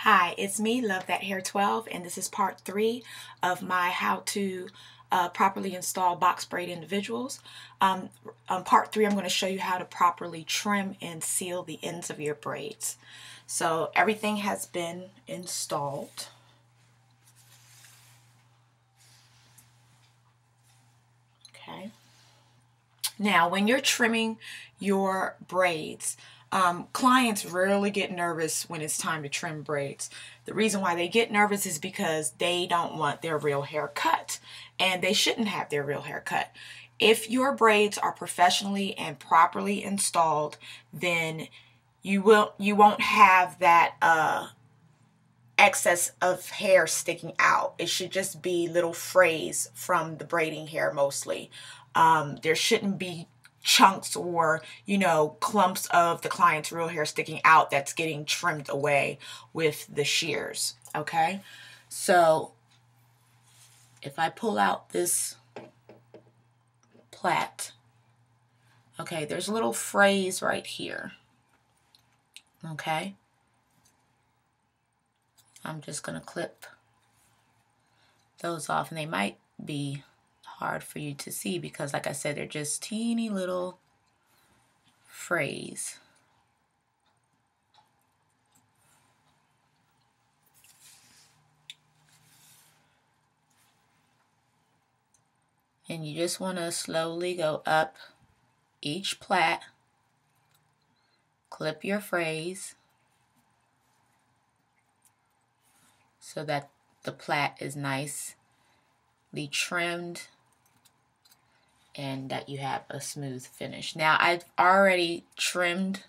Hi, it's me, Luv That Hair 12, and this is part 3 of my how to properly install box braid individuals. On part 3, I'm going to show you how to properly trim and seal the ends of your braids. So everything has been installed. Okay. Now, when you're trimming your braids, clients rarely get nervous when it's time to trim braids. The reason why they get nervous is because they don't want their real hair cut, and they shouldn't have their real hair cut. If your braids are professionally and properly installed, then you won't have that excess of hair sticking out. It should just be little frays from the braiding hair mostly. There shouldn't be chunks or, clumps of the client's real hair sticking out that's getting trimmed away with the shears. Okay, so if I pull out this plait, okay, there's little frays right here. Okay, I'm just gonna clip those off, and they might be hard for you to see because, like I said, they're just teeny little frays. And you just want to slowly go up each plait, clip your frays so that the plait is nicely trimmed and that you have a smooth finish. Now, I've already trimmed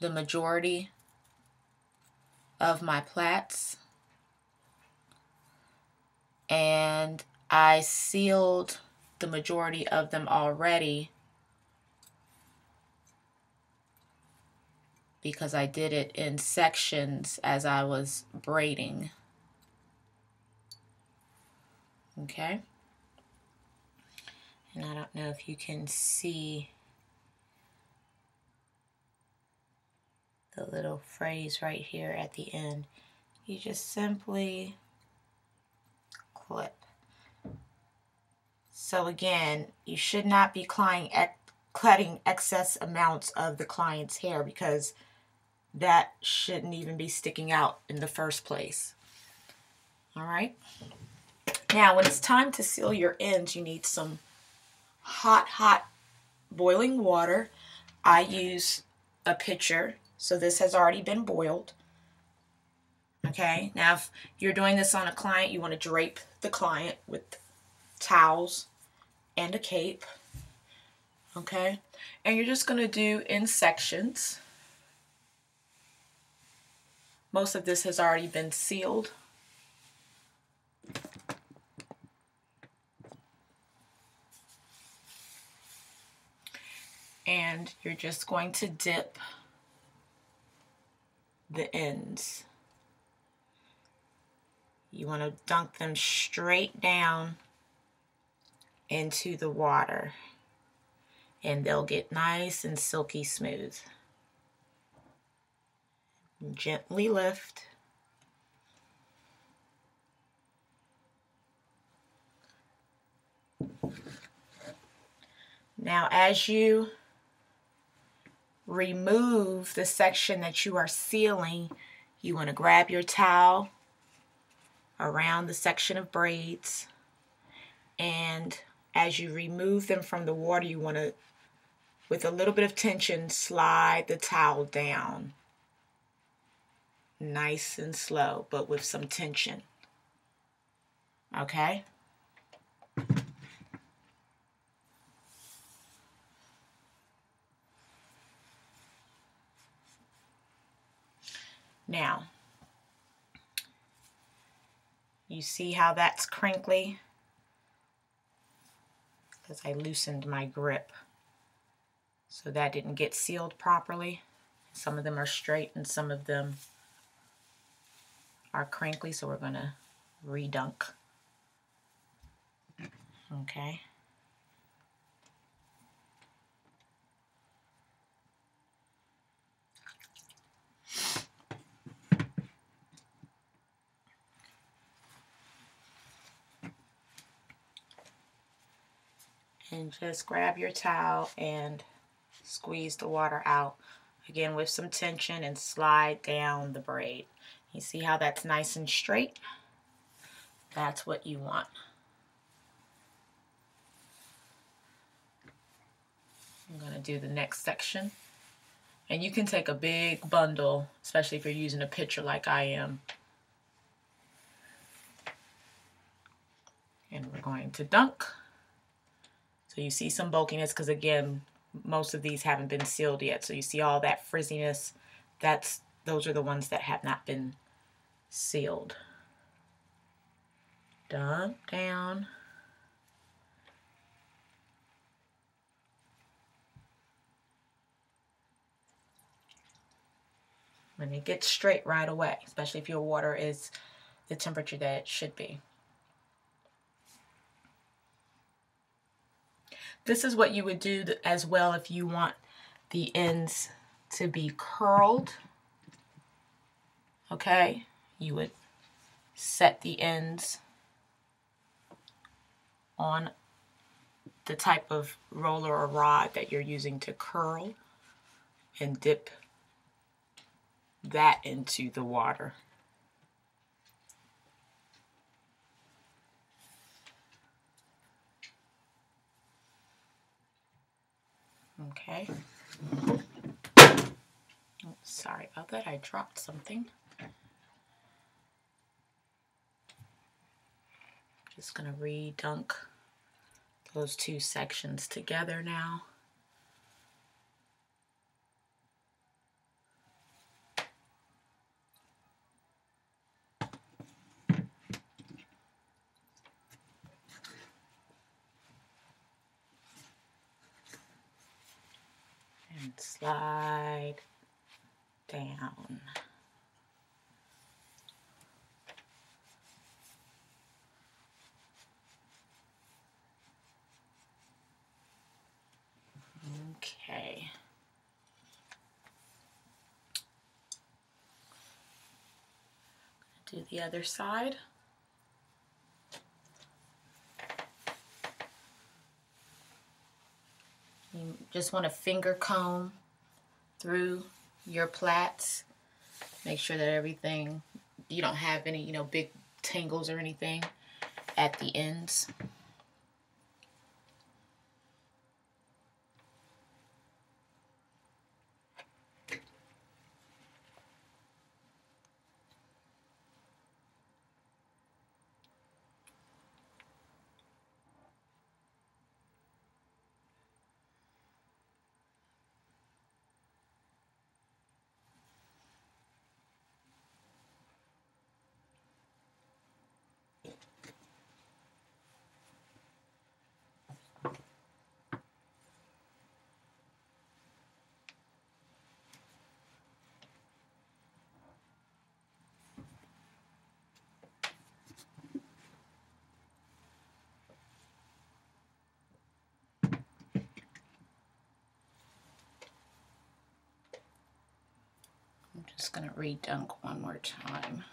the majority of my plaits, and I sealed the majority of them already because I did it in sections as I was braiding. Okay, and I don't know if you can see the little frays right here at the end. You just simply clip. So again, you should not be cutting excess amounts of the client's hair because that shouldn't even be sticking out in the first place. All right. Now, when it's time to seal your ends, you need some hot boiling water. I use a pitcher, so this has already been boiled. Okay, now if you're doing this on a client, you want to drape the client with towels and a cape. Okay, and you're just going to do in sections. Most of this has already been sealed. And you're just going to dip the ends. You want to dunk them straight down into the water, and they'll get nice and silky smooth. Gently lift. Now, as you remove the section that you are sealing, you want to grab your towel around the section of braids, and as you remove them from the water, you want to, with a little bit of tension, slide the towel down. Nice and slow, but with some tension. Okay? Now, you see how that's crinkly? Because I loosened my grip. So that didn't get sealed properly. Some of them are straight and some of them are crinkly, so we're going to redunk. Okay. And just grab your towel and squeeze the water out. Again, with some tension, and slide down the braid. You see how that's nice and straight? That's what you want. I'm going to do the next section. And you can take a big bundle, especially if you're using a pitcher like I am. And we're going to dunk. So you see some bulkiness because, again, most of these haven't been sealed yet. So you see all that frizziness. Those are the ones that have not been sealed. Dunk down. And it gets straight right away, especially if your water is the temperature that it should be. This is what you would do as well if you want the ends to be curled. Okay, you would set the ends on the type of roller or rod that you're using to curl and dip that into the water. Okay. Oh, sorry about that, I dropped something. Just gonna re-dunk those two sections together now. And slide down. Okay. Do the other side. You just want to finger comb through your plaits. Make sure that everything, you don't have any, big tangles or anything at the ends. I'm just going to re-dunk one more time.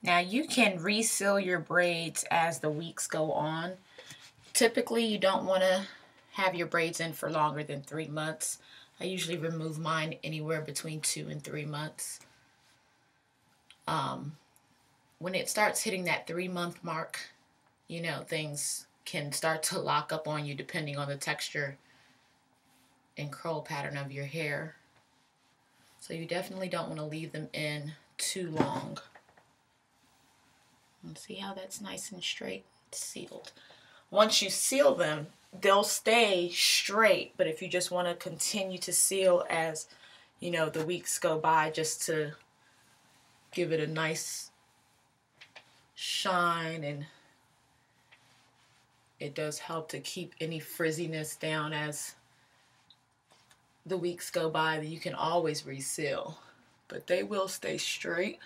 Now you can reseal your braids as the weeks go on. Typically you don't want to have your braids in for longer than 3 months. I usually remove mine anywhere between 2 and 3 months. When it starts hitting that 3-month mark, things can start to lock up on you depending on the texture and curl pattern of your hair. So you definitely don't want to leave them in too long. And see how that's nice and straight, sealed. Once you seal them, they'll stay straight, but if you just want to continue to seal as, the weeks go by, just to give it a nice shine, and it does help to keep any frizziness down as the weeks go by. You can always reseal, but they will stay straight.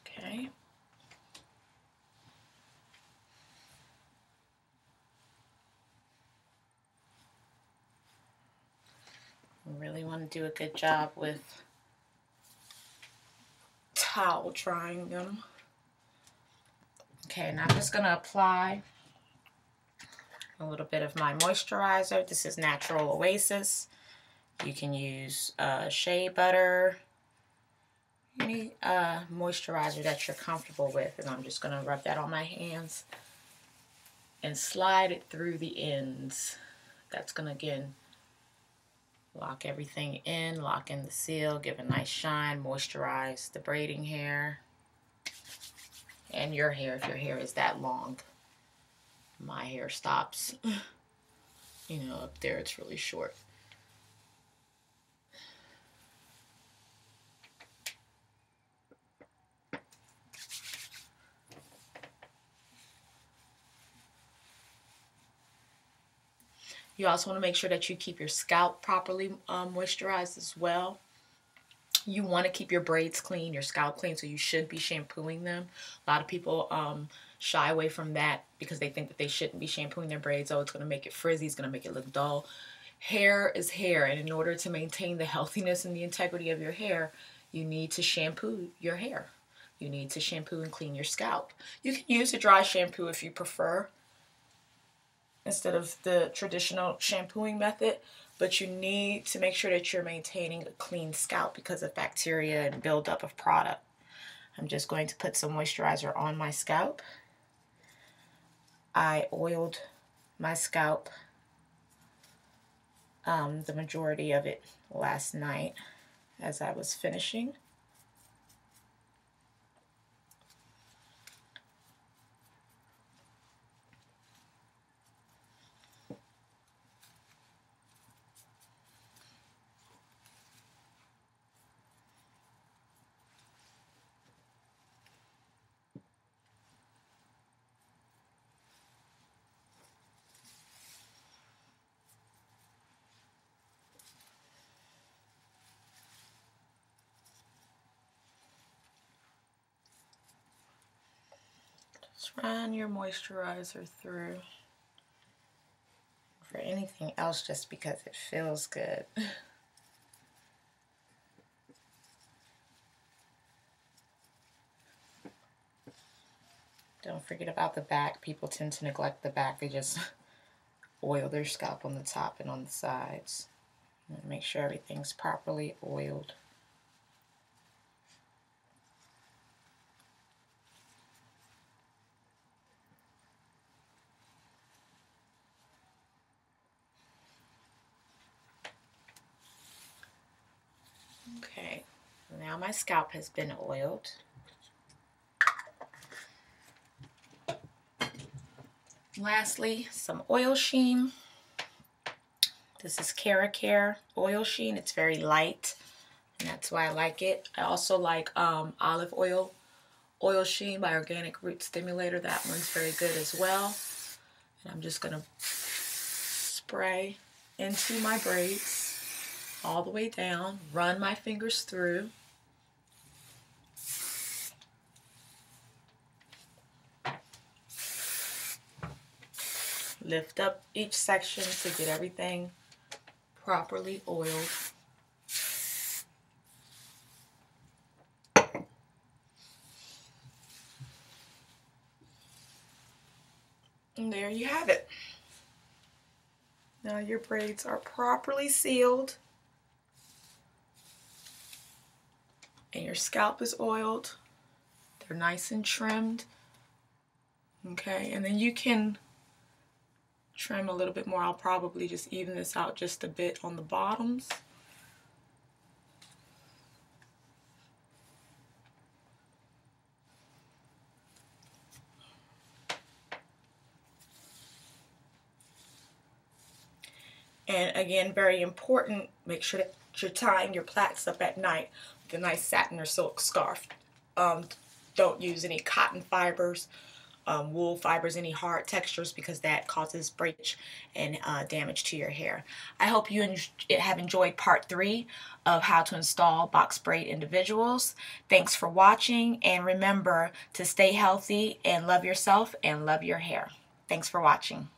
Okay. want to do a good job with towel drying them. Okay, and I'm just going to apply a little bit of my moisturizer. This is Natural Oasis. You can use shea butter, any moisturizer that you're comfortable with. And I'm just going to rub that on my hands and slide it through the ends. That's going to, again, lock everything in, lock in the seal, give a nice shine, moisturize the braiding hair and your hair if your hair is that long. My hair stops, you know, up there it's really short. You also want to make sure that you keep your scalp properly moisturized as well. You want to keep your braids clean, your scalp clean, so you should be shampooing them. A lot of people shy away from that because they think that they shouldn't be shampooing their braids. Oh, it's going to make it frizzy, it's going to make it look dull. Hair is hair, and in order to maintain the healthiness and the integrity of your hair, you need to shampoo your hair. You need to shampoo and clean your scalp. You can use a dry shampoo if you prefer, instead of the traditional shampooing method, but you need to make sure that you're maintaining a clean scalp because of bacteria and buildup of product. I'm just going to put some moisturizer on my scalp. I oiled my scalp, the majority of it last night as I was finishing. Just run your moisturizer through. For anything else, just because it feels good. Don't forget about the back. People tend to neglect the back. They just oil their scalp on the top and on the sides. And make sure everything's properly oiled. Okay, now my scalp has been oiled. Lastly, some oil sheen. This is Care oil sheen. It's very light, and that's why I like it. I also like olive oil sheen by Organic Root Stimulator. That one's very good as well. And I'm just going to spray into my braids all the way down, run my fingers through. Lift up each section to get everything properly oiled. And there you have it. Now your braids are properly sealed and your scalp is oiled. They're nice and trimmed. Okay, and then you can trim a little bit more. I'll probably just even this out just a bit on the bottoms. And again, very important, make sure that you're tying your plaits up at night with a nice satin or silk scarf. Don't use any cotton fibers, wool fibers, any hard textures, because that causes breakage and damage to your hair. I hope you have enjoyed part 3 of how to install box braid individuals. Thanks for watching, and remember to stay healthy and love yourself and love your hair. Thanks for watching.